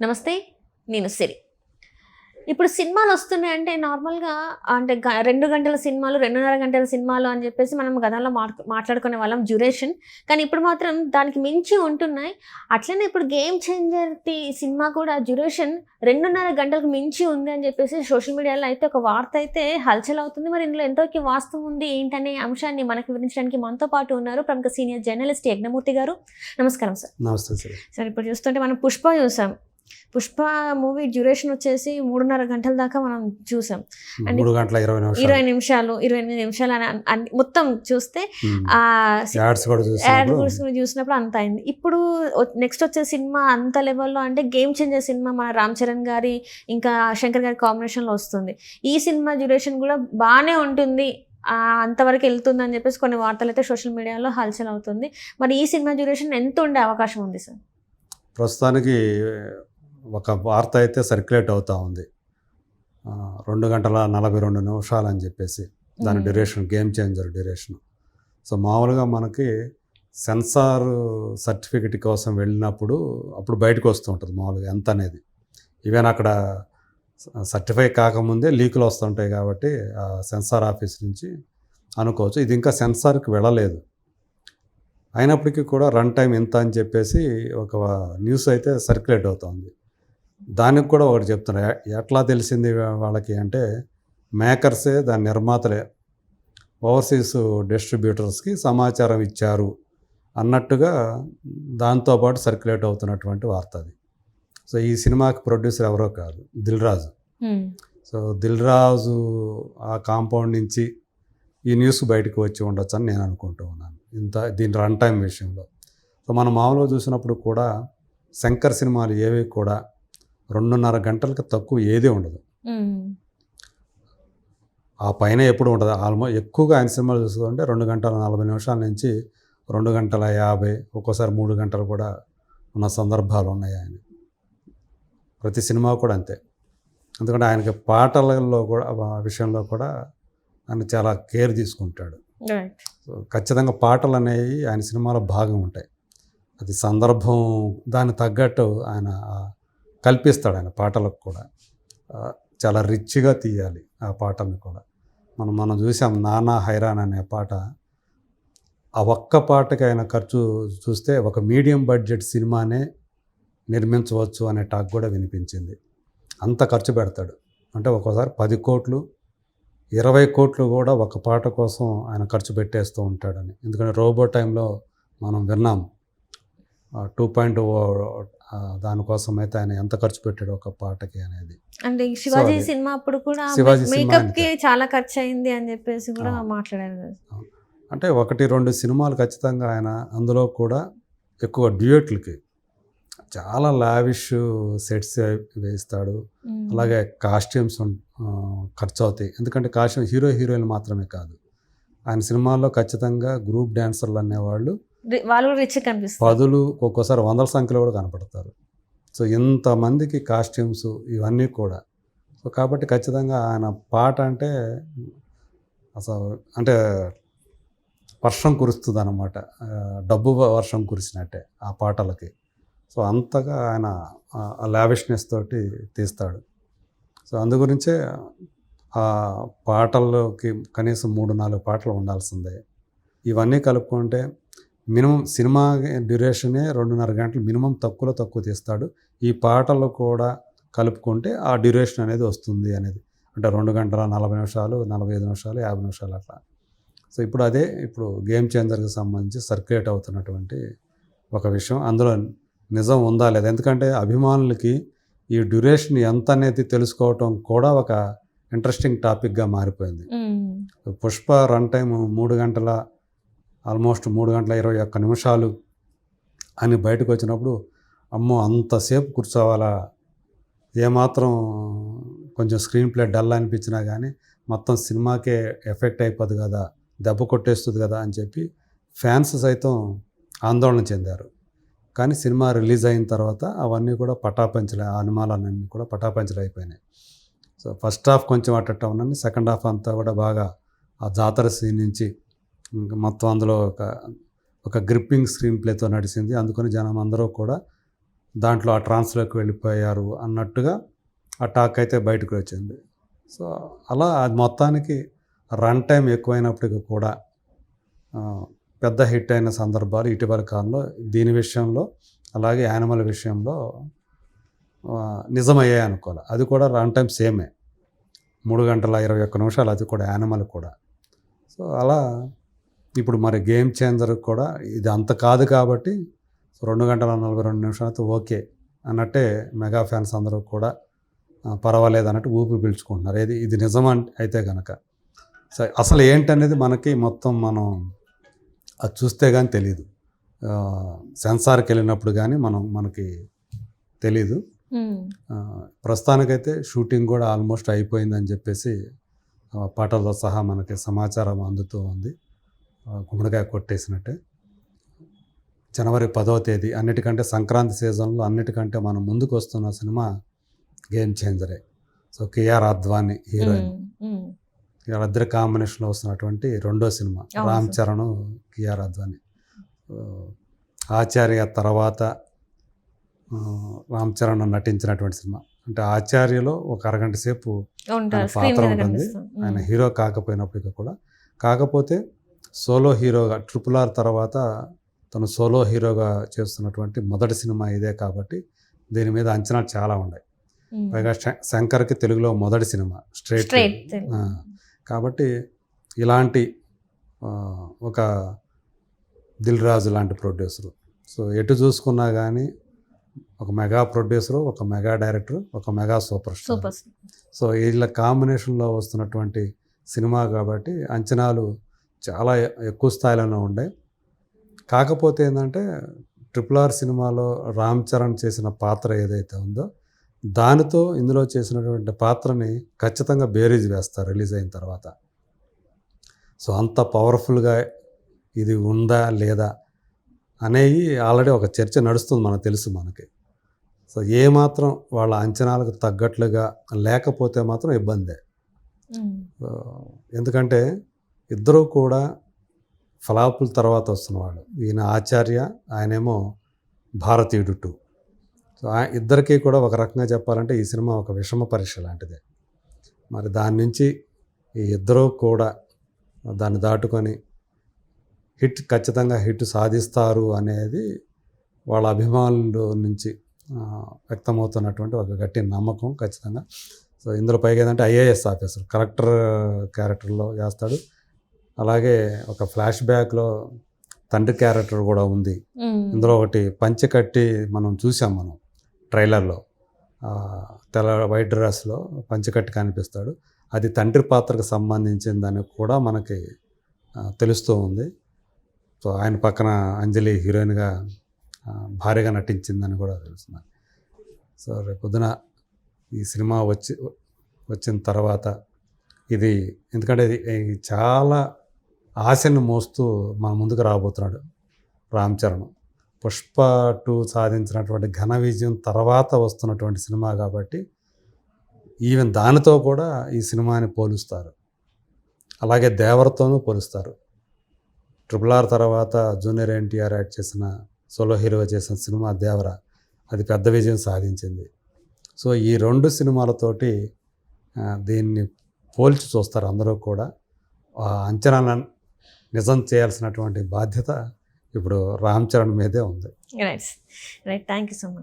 నమస్తే. నేను సిరి. ఇప్పుడు సినిమాలు వస్తున్నాయంటే నార్మల్‌గా అంటే 2 గంటల సినిమాలు, 2:30 గంటల సినిమాలు అని చెప్పేసి మనం గతంలో మాట్లాడుకునే వాళ్ళం డ్యూరేషన్. కానీ ఇప్పుడు మాత్రం దానికి మించి ఉంటున్నాయి. అట్లనే ఇప్పుడు 'గేమ్ చేంజర్' సినిమా కూడా డ్యూరేషన్ 2:30 గంటలకు మించి ఉంది అని చెప్పేసి సోషల్ మీడియాలో అయితే ఒక వార్త అయితే హల్చల్ అవుతుంది. మరి ఇందులో ఎంతవరకు వాస్తవం ఉంది ఏంటనే అంశాన్ని మనకు వివరించడానికి మనతో పాటు ఉన్నారు ప్రముఖ సీనియర్ జర్నలిస్ట్ యజ్ఞమూర్తి గారు. నమస్కారం సార్. నమస్తే సార్. సార్ ఇప్పుడు చూస్తుంటే మనం 'పుష్ప' చూసాం. 'పుష్ప' మూవీ డ్యూరేషన్ వచ్చేసి 3:30 గంటల దాకా మనం చూసాం. అండ్ 3 గంటల 20 నిమిషాలు 28 నిమిషాలు అని మొత్తం చూస్తే యాడ్స్ కూడా చూసినప్పుడు అంత అయింది. ఇప్పుడు నెక్స్ట్ వచ్చే సినిమా అంత లెవెల్లో అంటే 'గేమ్ చేంజర్' సినిమా మన రామ్ చరణ్ గారి ఇంకా శంకర్ గారి కాంబినేషన్లో వస్తుంది. ఈ సినిమా డ్యూరేషన్ కూడా బాగానే ఉంటుంది, అంతవరకు వెళ్తుందని చెప్పేసి కొన్ని వార్తలు అయితే సోషల్ మీడియాలో హల్చల్ అవుతుంది. మరి ఈ సినిమా డ్యూరేషన్ ఎంత ఉండే అవకాశం ఉంది సార్? ప్రస్తుతానికి ఒక వార్త అయితే సర్క్యులేట్ అవుతూ ఉంది. 2 గంటల 42 నిమిషాలు అని చెప్పేసి దాని duration, 'game changer' duration. So మామూలుగా మనకి సెన్సార్ సర్టిఫికెట్ కోసం వెళ్ళినప్పుడు అప్పుడు బయటకు వస్తూ ఉంటుంది మామూలుగా ఎంత అనేది. ఈవెన్ అక్కడ సర్టిఫై కాకముందే లీకులు వస్తుంటాయి కాబట్టి సెన్సార్ ఆఫీస్ నుంచి అనుకోవచ్చు. ఇది ఇంకా సెన్సార్కి వెళ్ళలేదు. అయినప్పటికీ కూడా రన్ టైం ఎంత అని చెప్పేసి ఒక న్యూస్ అయితే సర్క్యులేట్ అవుతుంది. దానికి కూడా ఒకటి చెప్తున్నారు. ఎట్లా తెలిసింది వాళ్ళకి అంటే మేకర్సే, దాని నిర్మాతలే ఓవర్సీస్ డిస్ట్రిబ్యూటర్స్కి సమాచారం ఇచ్చారు అన్నట్టుగా దాంతోపాటు సర్క్యులేట్ అవుతున్నటువంటి వార్త అది. సో ఈ సినిమాకి ప్రొడ్యూసర్ ఎవరో కాదు, దిల్ రాజు. సో దిల్ రాజు ఆ కాంపౌండ్ నుంచి ఈ న్యూస్ బయటకు వచ్చి ఉండొచ్చు అని నేను అనుకుంటూ ఉన్నాను దీని రన్ టైం విషయంలో. సో మనం మామూలుగా చూసినప్పుడు కూడా శంకర్ సినిమాలు ఏవి కూడా 2:30 గంటలకు తక్కువ ఏదే ఉండదు. ఆ పైన ఎప్పుడు ఉండదు. ఆల్మోస్ట్ ఎక్కువగా ఆయన సినిమాలు చూసుకుంటే 2 గంటల 40 నిమిషాల నుంచి 2 గంటల 50, ఒక్కోసారి 3 గంటలు కూడా ఉన్న సందర్భాలు ఉన్నాయి ఆయన. ప్రతి సినిమా కూడా అంతే. ఎందుకంటే ఆయనకి పాటలలో కూడా విషయంలో కూడా ఆయన చాలా కేర్ తీసుకుంటాడు. సో ఖచ్చితంగా పాటలు అనేవి ఆయన సినిమాలో భాగం ఉంటాయి. అది సందర్భం దానికి తగ్గట్టు ఆయన కల్పిస్తాడు. ఆయన పాటలకు కూడా చాలా రిచ్గా తీయాలి ఆ పాటను కూడా. మనం చూసాం 'నానా హైరాన్' అనే పాట. ఆ ఒక్క పాటకి ఆయన ఖర్చు చూస్తే ఒక మీడియం బడ్జెట్ సినిమానే నిర్మించవచ్చు అనే టాక్ కూడా వినిపించింది. అంత ఖర్చు పెడతాడు. అంటే ఒక్కోసారి 10 కోట్లు 20 కోట్లు కూడా ఒక పాట కోసం ఆయన ఖర్చు పెట్టేస్తూ ఉంటాడని. ఎందుకంటే రోబో టైంలో మనం విన్నాం 2.0 దానికోసం అయితే ఆయన ఎంత ఖర్చు పెట్టాడు ఒక పాటకి అనేది. అంటే శివాజీ సినిమా అప్పుడు కూడా మేకప్కి చాలా ఖర్చు అయింది అని చెప్పేసి కూడా మాట్లాడారు. అంటే 1-2 సినిమాలు ఖచ్చితంగా ఆయన అందులో కూడా ఎక్కువ డ్యూయెట్లకి చాలా లావిష్ సెట్స్ వేస్తాడు. అలాగే కాస్ట్యూమ్స్ ఖర్చు అవుతాయి. ఎందుకంటే కాస్ట్యూమ్ హీరోయిన్లు మాత్రమే కాదు, ఆయన సినిమాల్లో ఖచ్చితంగా గ్రూప్ డ్యాన్సర్లు అనేవాళ్ళు వాళ్ళు రిచ్ కనిపిస్తారు. పదులు ఒక్కోసారి 100 సంఖ్యలో కూడా కనపడతారు. సో ఇంతమందికి కాస్ట్యూమ్స్ ఇవన్నీ కూడా. సో కాబట్టి ఖచ్చితంగా ఆయన పాట అంటే అసలు అంటే వర్షం కురుస్తుంది అన్నమాట. డబ్బు వర్షం కురిసినట్టే ఆ పాటలకి. సో అంతగా ఆయన లావిష్నెస్ తోటి తీస్తాడు. సో అందు గురించే ఆ పాటల్లోకి కనీసం 3-4 పాటలు ఉండాల్సిందే. ఇవన్నీ కలుపుకుంటే మినిమం సినిమా డ్యూరేషనే 2:30 గంటలు మినిమం తక్కువ తీస్తాడు. ఈ పాటలు కూడా కలుపుకుంటే ఆ డ్యూరేషన్ అనేది వస్తుంది అనేది. అంటే 2 గంటల 40 నిమిషాలు, 45 నిమిషాలు, 50 నిమిషాలు అట్లా. సో ఇప్పుడు 'గేమ్ చేంజర్'కి సంబంధించి సర్క్యులేట్ అవుతున్నటువంటి ఒక విషయం. అందులో నిజం ఉందా లేదా? ఎందుకంటే అభిమానులకి ఈ డ్యూరేషన్ ఎంత అనేది తెలుసుకోవటం కూడా ఒక ఇంట్రెస్టింగ్ టాపిక్గా మారిపోయింది. 'పుష్ప' రన్ టైం 3 గంటల 21 నిమిషాలు అని బయటకు వచ్చినప్పుడు అమ్మో అంతసేపు కూర్చోవాలా, ఏమాత్రం కొంచెం స్క్రీన్ ప్లే డల్ అనిపించినా కానీ మొత్తం సినిమాకే ఎఫెక్ట్ అయిపోద్ది కదా, దెబ్బ కొట్టేస్తుంది కదా అని చెప్పి ఫ్యాన్స్ సైతం ఆందోళన చెందారు. కానీ సినిమా రిలీజ్ అయిన తర్వాత అవన్నీ కూడా పటాపంచలే, ఆ అనుమానాలన్నీ కూడా పటాపంచలు అయిపోయినాయి. సో ఫస్ట్ హాఫ్ కొంచెం అట్ట ఉన్నది, సెకండ్ హాఫ్ అంతా కూడా బాగా ఆ జాతర సీన్ నుంచి ఇంకా మొత్తం అందులో ఒక గ్రిప్పింగ్ స్క్రీన్ ప్లేతో నడిచింది. అందుకని జనం అందరూ కూడా దాంట్లో ఆ ట్రాన్స్లోకి వెళ్ళిపోయారు అన్నట్టుగా ఆ టాక్ అయితే బయటకు వచ్చింది. సో అలా అది మొత్తానికి రన్ టైం ఎక్కువైనప్పటికీ కూడా పెద్ద హిట్ అయిన సందర్భాలు ఇటీవల కాలంలో దీని విషయంలో అలాగే యానిమల్ విషయంలో నిజమయ్యాయి అనుకోవాలి. అది కూడా రన్ టైం సేమే 3 గంటల 21 నిమిషాలు, అది కూడా యానిమల్ కూడా. సో అలా ఇప్పుడు మరి గేమ్ చేంజర్ కూడా ఇది అంత కాదు కాబట్టి 2 గంటల 42 నిమిషాలతో ఓకే అన్నట్టే మెగా ఫ్యాన్స్ అందరూ కూడా పర్వాలేదు అన్నట్టు ఊపిరి పీల్చుకుంటున్నారు. ఇది నిజం అయితే కనుక అసలు ఏంటనేది మనకి మొత్తం మనం అది చూస్తే కానీ తెలీదు. సెన్సార్కి వెళ్ళినప్పుడు కానీ మనకి తెలీదు. ప్రస్తుతానికైతే షూటింగ్ కూడా ఆల్మోస్ట్ అయిపోయిందని చెప్పేసి పాటలతో సహా మనకి సమాచారం అందుతూ ఉంది. గుమ్మడికాయ కొట్టేసినట్టే. జనవరి 10వ తేదీ అన్నిటికంటే సంక్రాంతి సీజన్లో అన్నిటికంటే మనం ముందుకు వస్తున్న సినిమా గేమ్ చేంజరే. సో కియారా అద్వానీ హీరోయిన్, వీళ్ళిద్దరి కాంబినేషన్లో వస్తున్నటువంటి రెండో సినిమా రామ్ చరణ్ కియారా అద్వానీ. ఆచార్య తర్వాత రామ్ చరణ్ నటించినటువంటి సినిమా. అంటే ఆచార్యలో ఒక అరగంట సేపు పాత్ర ఉంటుంది, ఆయన హీరో కాకపోయినప్పటికీ కూడా. కాకపోతే సోలో హీరోగా RRR తర్వాత తను సోలో హీరోగా చేస్తున్నటువంటి మొదటి సినిమా ఇదే కాబట్టి దీని మీద అంచనాలు చాలా ఉన్నాయి. పైగా శంకర్కి తెలుగులో మొదటి సినిమా స్ట్రైట్. కాబట్టి ఇలాంటి ఒక దిల్ రాజు లాంటి ప్రొడ్యూసరు, సో ఎటు చూసుకున్నా కానీ ఒక మెగా ప్రొడ్యూసరు, ఒక మెగా డైరెక్టర్, ఒక మెగా సూపర్ స్టార్. సో వీళ్ళ కాంబినేషన్లో వస్తున్నటువంటి సినిమా కాబట్టి అంచనాలు చాలా ఎక్కువ స్థాయిలోనే ఉండే. కాకపోతే ఏంటంటే RRR సినిమాలో రామ్ చరణ్ చేసిన పాత్ర ఏదైతే ఉందో దానితో ఇందులో చేసినటువంటి పాత్రని ఖచ్చితంగా బేరీజ్ వేస్తారు రిలీజ్ అయిన తర్వాత. సో అంత పవర్ఫుల్గా ఇది ఉందా లేదా అనేవి ఆల్రెడీ ఒక చర్చ నడుస్తుంది, మనకు తెలుసు మనకి. సో ఏమాత్రం వాళ్ళ అంచనాలకు తగ్గట్లుగా లేకపోతే మాత్రం ఇబ్బందే. ఎందుకంటే ఇద్దరూ కూడా ఫ్లాపుల తర్వాత వస్తున్నవాడు. ఈయన ఆచార్య, ఆయనేమో భారతీయుడు 2. సో ఇద్దరికీ కూడా ఒక రకంగా చెప్పాలంటే ఈ సినిమా ఒక విషమ పరీక్ష లాంటిదే. మరి దాని నుంచి ఈ ఇద్దరూ కూడా దాన్ని దాటుకొని ఖచ్చితంగా హిట్ సాధిస్తారు అనేది వాళ్ళ అభిమానుల నుంచి వ్యక్తమవుతున్నటువంటి ఒక గట్టి నమ్మకం ఖచ్చితంగా. సో ఇందులో పైగా ఏంటంటే IAS ఆఫీసర్ కలెక్టర్ క్యారెక్టర్లో చేస్తాడు. అలాగే ఒక ఫ్లాష్ బ్యాక్లో తండ్రి క్యారెక్టర్ కూడా ఉంది. ఇందులో ఒకటి పంచె కట్టి మనం చూసాం, మనం ట్రైలర్లో వైట్ డ్రెస్లో పంచె కట్టి కనిపిస్తాడు. అది తండ్రి పాత్రకు సంబంధించిందని కూడా మనకి తెలుస్తూ ఉంది. సో ఆయన పక్కన అంజలి హీరోయిన్గా భారీగా నటించిందని కూడా తెలుస్తుంది. సో రేపొద్దున ఈ సినిమా వచ్చిన తర్వాత ఇది, ఎందుకంటే ఇది చాలా ఆశను మోస్తూ మన ముందుకు రాబోతున్నాడు రామ్ చరణ్. పుష్ప 2 సాధించినటువంటి ఘన విజయం తర్వాత వస్తున్నటువంటి సినిమా కాబట్టి ఈవెన్ దానితో కూడా ఈ సినిమాని పోలుస్తారు. అలాగే దేవరతోనూ పోలుస్తారు. RRR తర్వాత జూనియర్ NTR యాక్ట్ చేసిన సోలో హీరోగా చేసిన సినిమా దేవర, అది పెద్ద విజయం సాధించింది. సో ఈ 2 సినిమాలతోటి దీన్ని పోల్చి చూస్తారు అందరూ కూడా. ఆ అంచనాలను నిజం చేయాల్సినటువంటి బాధ్యత ఇప్పుడు రామ్ చరణ్ మీదే ఉంది. Right, thank you so much.